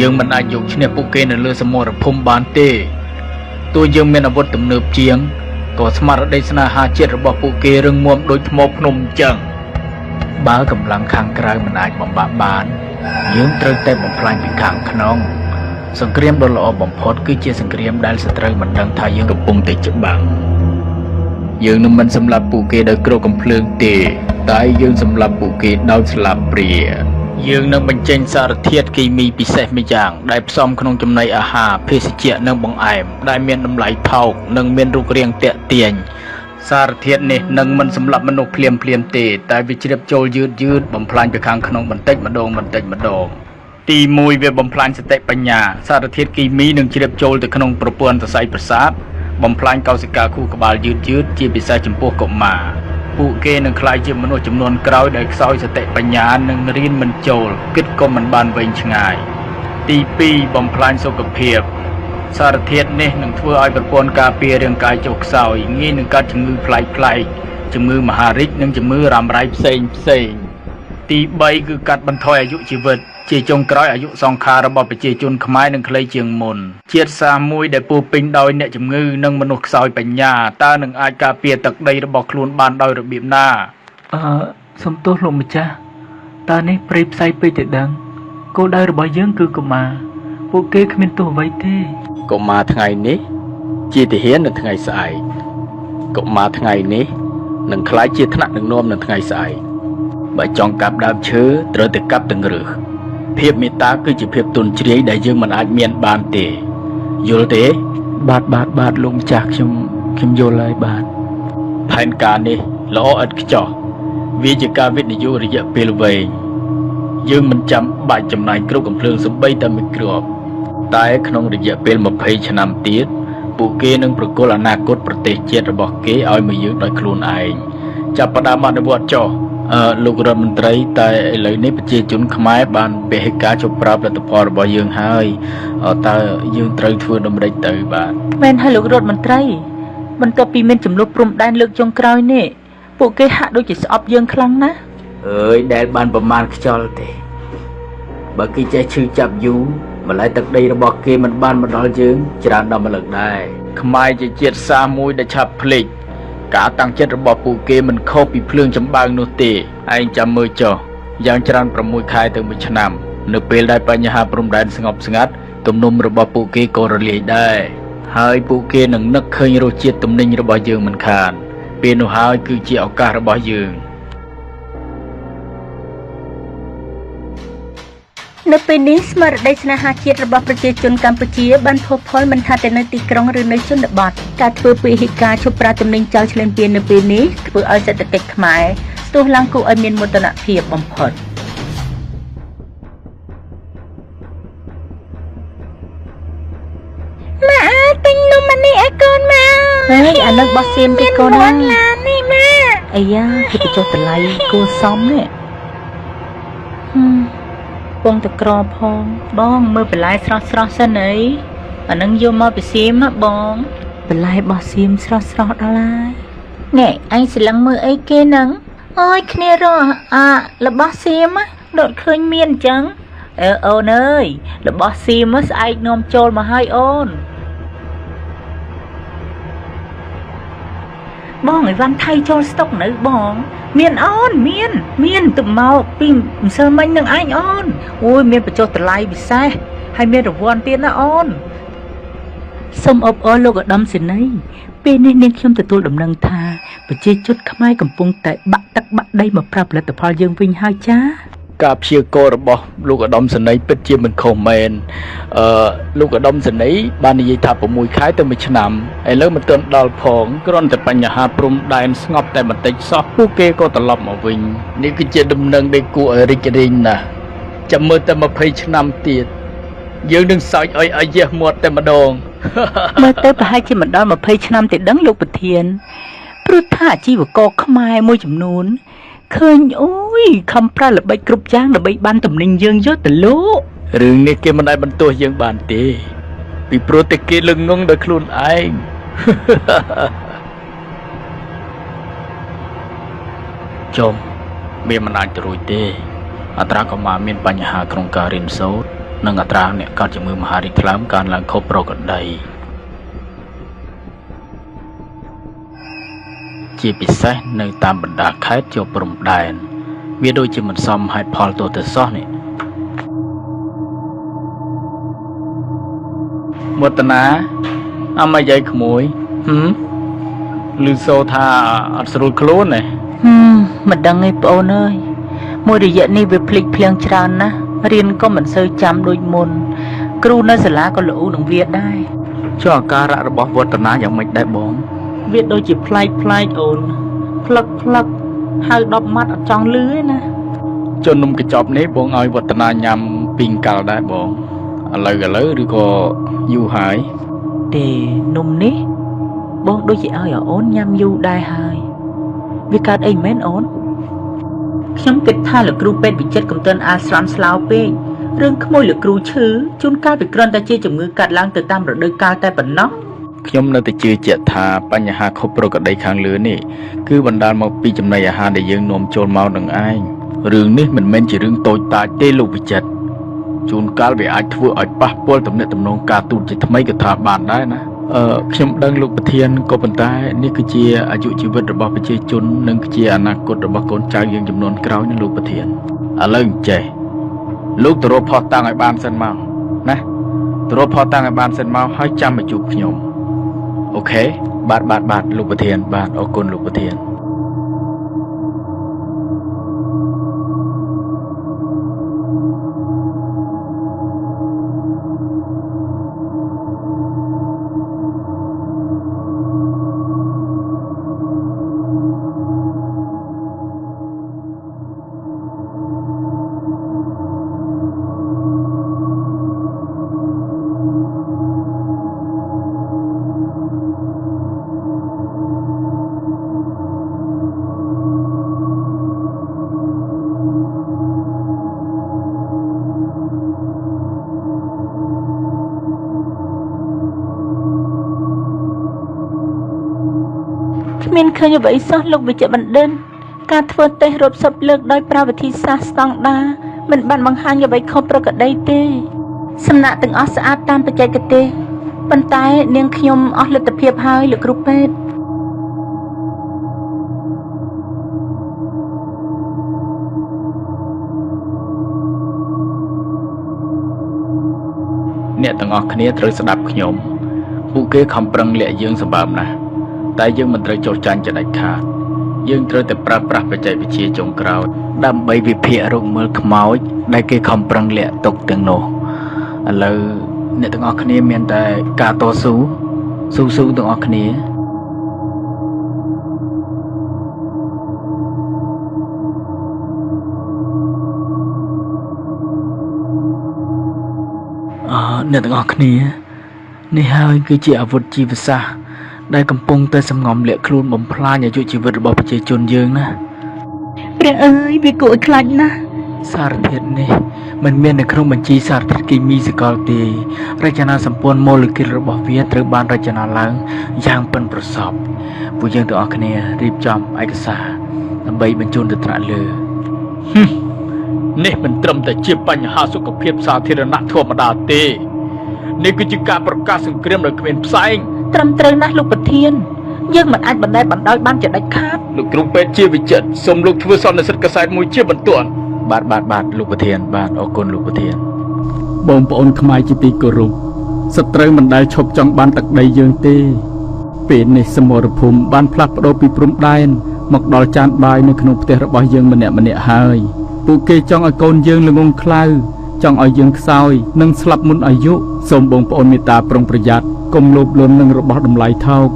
យើងមិនអាចយកឈ្នះពួកគេនៅលើសមរភូមិបានទេទោះយើងមានអាវុធទំនើបជាងក៏ស្មារតីស្នេហាជាតិរបស់ពួកគេរឹងមាំដូចថ្មភ្នំអញ្ចឹងបើកម្លាំងខាងក្រៅមិនអាចបំបាក់បានយើងត្រូវតែបំផ្លាញពីខាងក្នុងសង្គ្រាមដ៏ល្អបំផុតគឺជាសង្គ្រាមដែលសត្រូវមិនដឹងថាយើងកំពុងតែច្បាំងយើងនឹងមិនសម្លាប់ពួកគេដោយគ្រាប់កាំភ្លើងទេតែយើងសម្លាប់ពួកគេដោយស្លាបព្រាយើងនឹងបញ្ចេញសារធាតុគីមីពិសេសម្យ៉ាងដែលផ្សំក្នុងចំណីអាហារភេសជ្ជៈនិងបង្អែមដែលមានតម្លៃថោកនិងមានរូបរាងទាក់ទាញសារធាតុនេះនឹងមិនសម្លាប់មនុស្សភ្លាមទេតែវាជ្រាបចូលយឺតបំផ្លាញទៅខាងក្នុងបន្តិចម្ដងទី1វាបំផ្លាញសតិបញ្ញាសារធាតុគីមីនឹងជ្រាបចូលទៅក្នុងប្រព័ន្ធសរសៃប្រសាទបំផ្លាញកោសិកាខួរក្បាលយឺតជាពិសេសចំពោះកុមារពួកគេនឹងក្លាយជាមនុស្សចំនួនក្រោយដែលខ្សោយសតិបញ្ញានិងរៀនមិនចូលគិតក៏មិនបានវែងឆ្ងាយទី2បំផ្លាញសុខភាពសារធាតុនេះនឹងធ្វើឲ្យប្រព័ន្ធការពាររាងកាយចុះខ្សោយងាយនឹងកើតជំងឺប្លែកជំងឺមហារីកនិងជំងឺរ៉ាំរ៉ៃផ្សេងទី3គឺកាត់បន្ថយអាយុជីវិតជាចុងក្រោយអាយុសង្ខាររបស់ប្រជាជនខ្មែរនឹងខ្លីជាងមុនជាតិសាសន៍មួយដែលពោរពេញដោយអ្នកជំងឺនិងមនុស្សខ្សោយបញ្ញាតើនឹងអាចការពារទឹកដីរបស់ខ្លួនបានដោយរបៀបណាសំទោសលោកម្ចាស់តើនេះព្រៃផ្សៃពេកទៅដឹងគោលដៅរបស់យើងគឺកុមារពួកគេគ្មានទោសអ្វីទេកុមារថ្ងៃនេះជាទាហាននៅថ្ងៃស្អែកកុមារថ្ងៃនេះនឹងក្លាយជាថ្នាក់ដឹកនាំនៅថ្ងៃស្អែកបើចង់កាប់ដើមឈើត្រូវតែកាប់ទាំងឫសភាពមេត្តាគឺជាភាពទន់ជ្រាយដែលយើងមិនអាចមានបានទេយល់ទេបាទលោកម្ចាស់ខ្ញុំយល់ហើយបាទផែនការនេះល្អឥតខ្ចោះវាជាការវិនិយោគរយៈពេលវែងយើងមិនចាំបាច់ចំណាយគ្រប់កំភ្លើងសំបីតែមួយគ្រាប់តែក្នុងរយៈពេល20ឆ្នាំទៀតពួកគេនឹងប្រគល់អនាគតប្រទេសជាតិរបស់គេឲ្យមកយើងដោយខ្លួនឯងចាប់ផ្ដើមអនុវត្តចុះលោករដ្ឋមន្ត្រីតែឥឡូវនេះប្រជាជនខ្មែរបានពហិការជប់ប្រាប់លទ្ធផលរបស់យើងហើយតើយើងត្រូវធ្វើដូចម្តេចទៅបាទមែនហើយលោករដ្ឋមន្ត្រីបន្ទាប់ពីមានចំនួនព្រំដែនលើកចុងក្រោយនេះពួកគេហាក់ដូចជាស្អប់យើងខ្លាំងណាស់ដែលបានប្រមាណខ្យល់ទេបើគេចេះឈឺចាប់យូរម្ល៉េះទឹកដីរបស់គេមិនបានមកដល់យើងច្រើនដល់ម្លឹងដែរខ្មែរជាជាតិសាសន៍មួយដែលឆាប់ភ្លេចការតាំងចិត្តរបស់ពួកគេមិនខុសពីភ្លើងចម្បាំងនោះទេឯងចាំមើលចុះយ៉ាងច្រើន6ខែទៅ1ឆ្នាំនៅពេលដែលបញ្ហាព្រំដែនស្ងប់ស្ងាត់ទំនុំរបស់ពួកគេក៏រលាយដែរហើយពួកគេនឹងនឹកឃើញរសជាតិទំនិញរបស់យើងមិនខានពេលនោះហើយគឺជាឱកាសរបស់យើងនៅពេលនេះស្មារតីស្នេហាជាតិរបស់ប្រជាជនកម្ពុជាបានផុសផុលមិនថាតែនៅទីក្រុងឬនៅជនបទការធ្វើពហិការឈប់ប្រើទំនិញចោលឈ្លានពាននៅពេលនេះធ្វើឲ្យសេដ្ឋកិច្ចខ្មែរស្ទុះឡើងគួរឲ្យមានមោទនភាពបំផុតម៉ាទិញនំអានេះឲ្យកូនមកហើយអានឹងបោះសៀមទីកូនណានេះម៉ាអាយ៉ាគេទៅចុះតម្លៃគួរសមនេះពងតក្រផងបងមើលបន្លែស្រស់សិនអីអានឹងយកមកពីសៀមណាបងបន្លែបោះសៀមស្រស់ដល់ហើយណែអញស្លឹងមើលអីគេហ្នឹងអើយគ្នារករបស់សៀមដកឃើញមានអញ្ចឹងអូនអើយរបស់សៀមស្អែកនាំចូលមកឲ្យអូនបងឲ្យវ៉ាន់ថៃចូលស្តុកនៅបងមានអូនមានទៅមកពីម្សិលមិញនឹងឯងអូនអូយមានបញ្ចុះតម្លៃពិសេសហើយមានរង្វាន់ទៀតណាអូនសូមអបអរលោកឧត្តមសេនីយ៍ពេលនេះនាងខ្ញុំទទួលដំណឹងថាប្រជាជនខ្មែរកំពុងតែបាក់ទឹកបាក់ដីមកប្រាប់ផលិតផលយើងវិញហើយចាការព្យាករណ៍របស់លោកឧត្តមសេនីយ៍ពិតជាមិនខុសមែនលោកឧត្តមសេនីយ៍បាននិយាយថា6ខែទៅ1ឆ្នាំឥឡូវមិនទាន់ដល់ផងគ្រាន់តែបញ្ហាព្រំដែនស្ងប់តែបន្តិចសោះពួកគេក៏ត្រឡប់មកវិញនេះគឺជាដំណឹងដែលគួរឲ្យរីករាយណាស់ចាំមើលតែ20ឆ្នាំទៀតយើងនឹងសើចឲ្យអាយះមាត់តែម្ដងមើលទៅប្រហែលជាមិនដល់20ឆ្នាំទេដឹងលោកប្រធានព្រោះថាអាជីវករខ្មែរមួយចំនួនឃើញអូយខំប្រើល្បិចគ្រប់យ៉ាងដើម្បីបានទំនិញយើងយកទៅលក់រឿងនេះគេមិនអាចបន្ទោសយើងបានទេពីព្រោះតែគេលឹងងងដោយខ្លួនឯងចុំវាមិនអាចទៅរួចទេអត្រាកម្មាមានបញ្ហាក្នុងការរៀនសូត្រ និងអត្រាអ្នកកើតជំងឺមហារីកថ្លើមកើនឡើងខុសប្រក្រតីជាពិសេសនៅតាមបណ្ដាខេត្តជាប់ព្រំដែនវាដូចជាមិនសមហេតុផលទោះទៅសោះនេះវឌ្ឍនាអមយាយក្មួយឮសូរថាអត់ស្រួលខ្លួនទេមិនដឹងទេប្អូនអើយមួយរយៈនេះវាភ្លេចភ្លាំងច្រើនណាស់រៀនក៏មិនសូវចាំដូចមុនគ្រូនៅសាលាក៏ល្អូនឹងវាដែរចុះអាការៈរបស់វឌ្ឍនាយ៉ាងម៉េចដែរបងវាដូចជាប្លែកអូនផ្លឹកហៅ10ម៉ាត់អត់ចង់លឺទេណាចុះនំកញ្ចប់នេះបងឲ្យវឌ្ឍនាញ៉ាំពីងកាល់ដែរបងឥឡូវឬក៏យូរហើយទេនំនេះបងដូចជាឲ្យអូនញ៉ាំយូរដែរហើយវាកើតអីមែនអូនខ្ញុំគិតថាលោកគ្រូពេទ្យវិចិត្រកំទិនអាស្រន់ស្លោពេករឿងក្មួយលោកគ្រូឈឺជួនកាលវាគ្រាន់តែជាជំងឺកាត់ឡើងទៅតាមរដូវកាលតែប៉ុណ្ណោះខ្ញុំនៅតែជឿជាក់ថាបញ្ហាខុសប្រក្រតីខាងលើនេះគឺបណ្ដាលមកពីចំណីអាហារដែលយើងនាំចូលមកនឹងឯងរឿងនេះមិនមែនជារឿងតូចតាចទេលោកវិចិត្រជួនកាលវាអាចធ្វើឲ្យប៉ះពាល់ទំនាក់ទំនងការទូតជាថ្មីក៏ថាបានដែរណាខ្ញុំដឹងលោកប្រធានក៏ប៉ុន្តែនេះគឺជាអាយុជីវិតរបស់ប្រជាជននិងជាអនាគតរបស់កូនចៅយើងចំនួនក្រោយណាលោកប្រធានឥឡូវអញ្ចេះលោកទៅរកផុសតាំងឲ្យបានសិនមកណាទៅរកផុសតាំងឲ្យបានសិនមកហើយចាំមកជួបខ្ញុំអូខេបាទលោកប្រធានបាទអរគុណលោកប្រធានមានឃើញអ្វីសោះលោកវិជ្ជបណ្ឌិតការធ្វើតេស្តរាប់សិបលើកដោយប្រើវិធីសាស្ត្រស្តង់ដារមិនបានបង្ហាញអ្វីខុសប្រក្រតីទេសំណាក់ទាំងអស់ស្អាតតាមបច្ចេកទេសប៉ុន្តែនាងខ្ញុំអស់លទ្ធភាពហើយលោកគ្រូពេទ្យអ្នកទាំងអស់គ្នាត្រូវស្ដាប់ខ្ញុំពួកគេខំប្រឹងលាក់យើងសម្បើមណាស់តែយើងមិនត្រូវចោទចាញ់ចដាច់ខាតយើងត្រូវតែប្រើប្រាស់បច្ចេកវិទ្យាចុងក្រោយដើម្បីវិភាគរកមើលខ្មោចដែលគេខំប្រឹងលាក់ទុកទាំងនោះឥឡូវអ្នកទាំងអស់គ្នាមានតែការតស៊ូទាំងអស់គ្នាអ្នកទាំងអស់គ្នានេះហើយគឺជាអាវុធជីវសាស្ត្រដែលកំពុងតែសម្ងំលាក់ខ្លួនបំផ្លាញអាយុជីវិតរបស់ប្រជាជនយើងណាព្រះអើយវាគួរឲ្យខ្លាចណាស់សារធាតុនេះមិនមាននៅក្នុងបញ្ជីសារធាតុគីមីសកលទេរចនាសម្ព័ន្ធម៉ូលេគុលរបស់វាត្រូវបានរចនាឡើងយ៉ាងប៉ិនប្រសប់ពួកយើងទាំងអស់គ្នារៀបចំឯកសារដើម្បីបញ្ជូនទៅថ្នាក់លើនេះមិនត្រឹមតែជាបញ្ហាសុខភាពសាធារណៈធម្មតាទេនេះគឺជាការប្រកាសសង្គ្រាមដោយគ្មានផ្សែងត្រឹមត្រូវណាស់លោកប្រធានយើងមិនអាចបណ្តែតបណ្ដោយបានជាដាច់ខាតលោកគ្រូពេទ្យជាវិចិត្រសូមលោកធ្វើសន្និសីទកសែតមួយជាបន្ទាន់បាទលោកប្រធានបាទអរគុណលោកប្រធានបងប្អូនខ្មែរជាទីគោរពសត្រូវមិនដែលឈប់ចង់បានទឹកដីយើងទេពេលនេះសមរភូមិបានផ្លាស់ប្ដូរពីព្រំដែនមកដល់ចានបាយនៅក្នុងផ្ទះរបស់យើងម្នាក់ហើយពួកគេចង់ឲ្យកូនយើងល្ងងខ្លៅចង់ឲ្យយើងខ្សោយនិងស្លាប់មុនអាយុសូមបងប្អូនមេត្តាប្រុងប្រយ័ត្នកុំលោភលន់នឹងរបស់តម្លៃថោក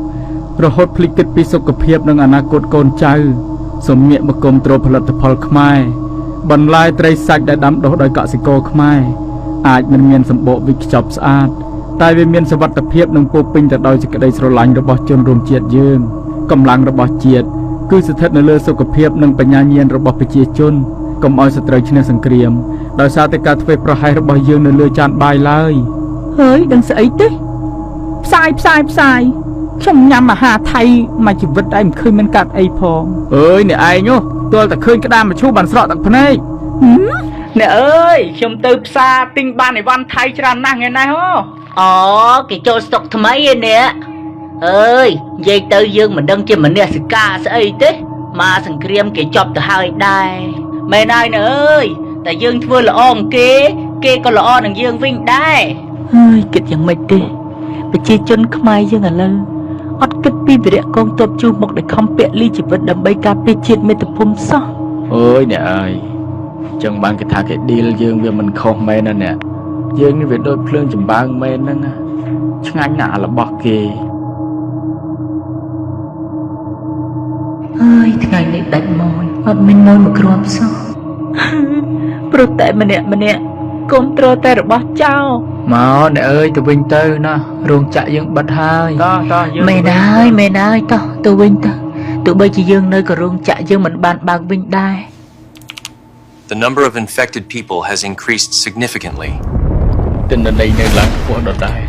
រហូតភ្លេចគិតពីសុខភាពនិងអនាគតកូនចៅសូមងាកមកគាំទ្រផលិតផលខ្មែរបន្លែត្រីសាច់ដែលដាំដុះដោយកសិករខ្មែរអាចមិនមានសម្បកវិខ្ចប់ស្អាតតែវាមានសុវត្ថិភាពនិងពោពេញទៅដោយសេចក្តីស្រឡាញ់របស់ជនរួមជាតិយើងកម្លាំងរបស់ជាតិគឺស្ថិតនៅលើសុខភាពនិងបញ្ញាញាណរបស់ប្រជាជនកុំឲ្យសត្រូវឈ្នះសង្គ្រាមដោយសារតែការធ្វេសប្រហែសរបស់យើងនៅលើចានបាយឡើយហើយដឹងស្អីទេផ្សាយខ្ញុំញ៉ាំអាហារថៃមួយជីវិតឯងមិនឃើញមានកាត់អីផងអើយអ្នកឯងទាល់តែឃើញក្តាមមឈូសបានស្រក់ទឹកភ្នែក nè ơiខ្ញុំទៅផ្សារទិញបានអីវ៉ាន់ថៃច្រើនណាស់ថ្ងៃនេះហ៎ អូគេចូលស្តុកថ្មីឯនេះអើយនិយាយទៅយើងមិនដឹងជាមនសិការស្អីទេមកសង្គ្រាមគេចប់ទៅហើយដែរមែនហើយណាអើយតែយើងធ្វើល្អងគេក៏ល្អនឹងយើងវិញដែរហើយគិតយ៉ាងម៉េចទេប្រជាជនខ្មែរយើងឥឡូវអត់គិតពីវីរៈកងទ័ពជួបមកដែលខំពលីជីវិតដើម្បីការពារជាតិមាតុភូមិសោះ អូយអ្នកអើយចឹងបានគេថាគេឌីលយើងវាមិនខុសមែនណាអ្នកយើងនេះវាដូចភ្លើងចម្បាំងមែនហ្នឹងឆ្ងាញ់ណាស់របស់គេ អើយថ្ងៃនេះដាច់ម៉ួយអត់មានម៉ួយមកគ្រាប់សោះព្រោះតែម្នាក់គុំត្រតែរបស់ចៅ មកអ្នកអើយទៅវិញទៅណារោងចក្រយើងបិទហើយតោះយើងមែនហើយតោះទៅវិញទៅទោះបីជាយើងនៅក៏រោងចក្រយើងមិនបានបើកវិញដែរ The number of infected people has increased significantly. ទិន្នន័យនៅឡើងខ្ពស់ដដែល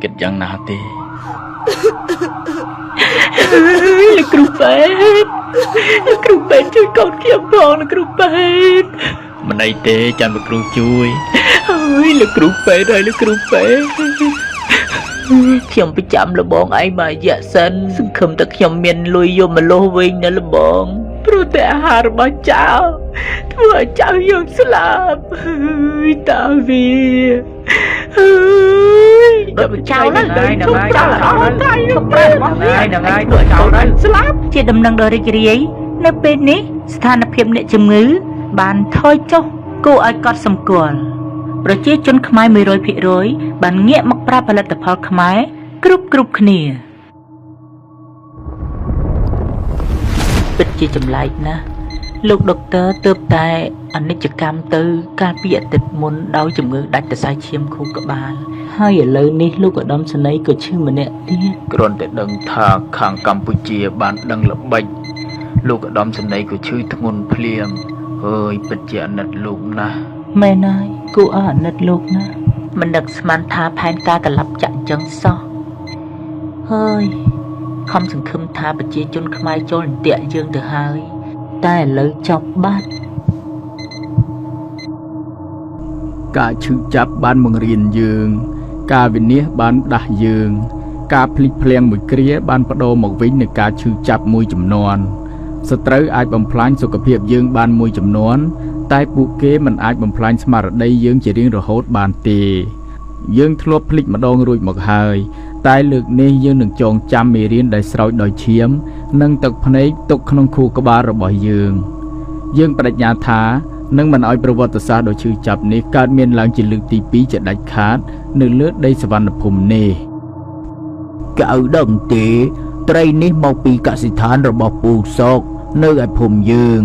គិតយ៉ាងណាទេ លោកគ្រូពេទ្យជួយកូនខ្ញុំផងលោកគ្រូពេទ្យ មិនអីទេចាំលោកគ្រូជួយ អើយលោកគ្រូពេទ្យហើយលោកគ្រូពេទ្យខ្ញុំប្រចាំលបងឯងមករយៈសិនសង្ឃឹមតែខ្ញុំមានលុយយកមកលោះវិញណាលបងព្រោះតែអាហាររបស់ចៅធ្វើឲ្យចៅយើងស្លាប់ហើយតាវាដល់ចៅហ្នឹងស្លាប់ជាដំណឹងដ៏រីករាយនៅពេលនេះស្ថានភាពអ្នកជំងឺបានថយចុះគួរឲ្យកត់សម្គាល់ប្រជាជនខ្មែរ 100% បានងាកមកប្រើផលិតផលខ្មែរគ្រប់គ្នាពិតជាចម្លែកណាស់លោកដុកទ័រទើបតែអនិច្ចកម្មទៅកាលពីអាទិត្យមុនដោយជំងឺដាច់សរសៃឈាមខួរក្បាលហើយឥឡូវនេះលោកឧត្តមសេនីយ៍ក៏ឈឺម្នាក់ទៀតគ្រាន់តែដឹងថាខាងកម្ពុជាបានដឹងល្បិចលោកឧត្តមសេនីយ៍ក៏ឈឺធ្ងន់ភ្លាមហើយពិតជាអាណិតលោកណាស់ មែនហើយគូអាណិតលោកណាមិននឹកស្មានថាផែនការកលាប់ចាក់ចឹងសោះហើយខំសង្ឃឹមថាប្រជាជនខ្មែរចូលអន្ទាក់យើងទៅហើយតែឥឡូវចប់បាត់ ការឈឺចាប់បានបង្រៀនយើងការវិនិច្ឆ័យបានដាស់យើងការភ្លេចភ្លាំងមួយគ្រាបានបដូរមកវិញនូវការឈឺចាប់មួយចំនួនសត្រូវអាចបំផ្លាញសុខភាពយើងបានមួយចំនួនតែពួកគេមិនអាចបំផ្លាញស្មារតីយើងជារៀងរហូតបានទេយើងធ្លាប់ភ្លេចម្ដងរួចមកហើយតែលើកនេះយើងនឹងចងចាំមេរៀនដែលស្រោចដោយឈាមនិងទឹកភ្នែកទុកក្នុងខួរក្បាលរបស់យើងបដិញ្ញាថានឹងមិនឲ្យប្រវត្តិសាស្ត្រដ៏ឈឺចាប់នេះកើតមានឡើងជាលើកទី2ជាដាច់ខាតនៅលើដីសវណ្ណភូមិនេះកៅដឹងទេត្រីនេះមកពីកសិដ្ឋានរបស់ពូសុកនៅឯភូមិយើង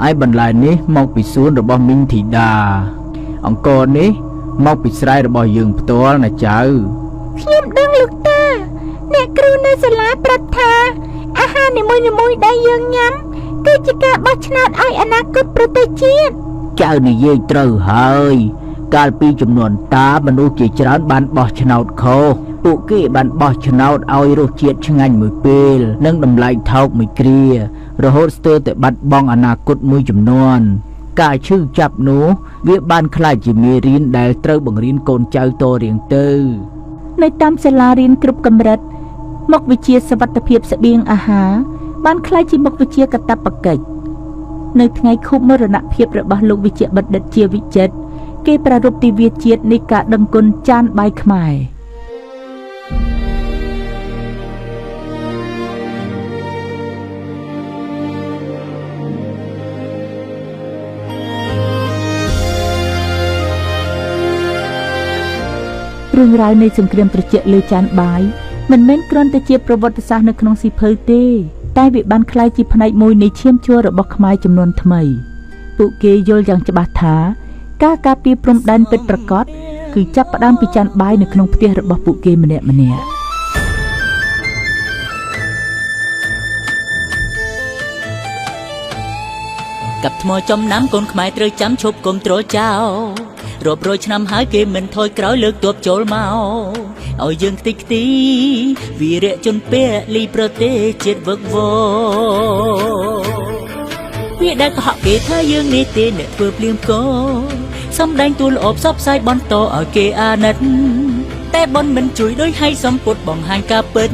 ឯបន្លែនេះមកពីសួនរបស់មីងធីតាអង្ករនេះមកពីស្រែរបស់យើងផ្ទាល់ណាចៅខ្ញុំដឹងលោកតាអ្នកគ្រូនៅសាលាប្រាប់ថាអាហារនីមួយៗដែលយើងញ៉ាំគឺជាការបោះឆ្នោតឲ្យអនាគតប្រទេសជាតិចៅនិយាយត្រូវហើយកាលពីចំនួនតាមនុស្សជាច្រើនបានបោះឆ្នោតខុសពួកគេបានបោះឆ្នោតឲ្យរសជាតិឆ្ងាញ់មួយពេលនិងតម្លៃថោកមួយគ្រារហូតស្ទើរតែបាត់បង់អនាគតមួយចំនួនការឈឺចាប់នោះវាបានក្លាយជាមេរៀនដែលត្រូវបង្រៀនកូនចៅតរៀងទៅនៅតាមសាលារៀនគ្រប់កម្រិតមុខវិជ្ជាសុវត្ថិភាពស្បៀងអាហារបានក្លាយជាមុខវិជ្ជាកាតព្វកិច្ចនៅថ្ងៃខួបមរណភាពរបស់លោកវិជ្ជបណ្ឌិតជាវិចិត្រគេប្រារព្ធទិវាជាតិនៃការដឹងគុណចានបាយខ្មែររឿងរ៉ាវនៃសង្គ្រាមត្រជាក់លើចានបាយមិនមែនគ្រាន់តែជាប្រវត្តិសាស្ត្រនៅក្នុងសៀវភៅទេតែវាបានក្លាយជាផ្នែកមួយនៃឈាមជ័ររបស់ខ្មែរចំនួនថ្មីពួកគេយល់យ៉ាងច្បាស់ថាការការពារព្រំដែនពិតប្រាកដគឺចាប់ផ្ដើមពីចានបាយនៅក្នុងផ្ទះរបស់ពួកគេម្នាក់กับថ្មចំណាំកូនខ្មែរត្រូវចាំឈប់គុំទ្រចោលរាប់រយឆ្នាំហើយគេមិនថយក្រោយលើកទ័ពចូលមកឲ្យយើងខ្ទេចខ្ទីវីរៈជនពលីប្រទេសជាតិវឹកវរ វាដែលកុហកគេថាយើងនេះទេអ្នកធ្វើភ្លាមកោសំដែងតួល្អផ្សព្វផ្សាយបន្តឲ្យគេអាណិតតែបនមិនជួយដោយឲ្យសម្ពុតបង្ហាញការពិត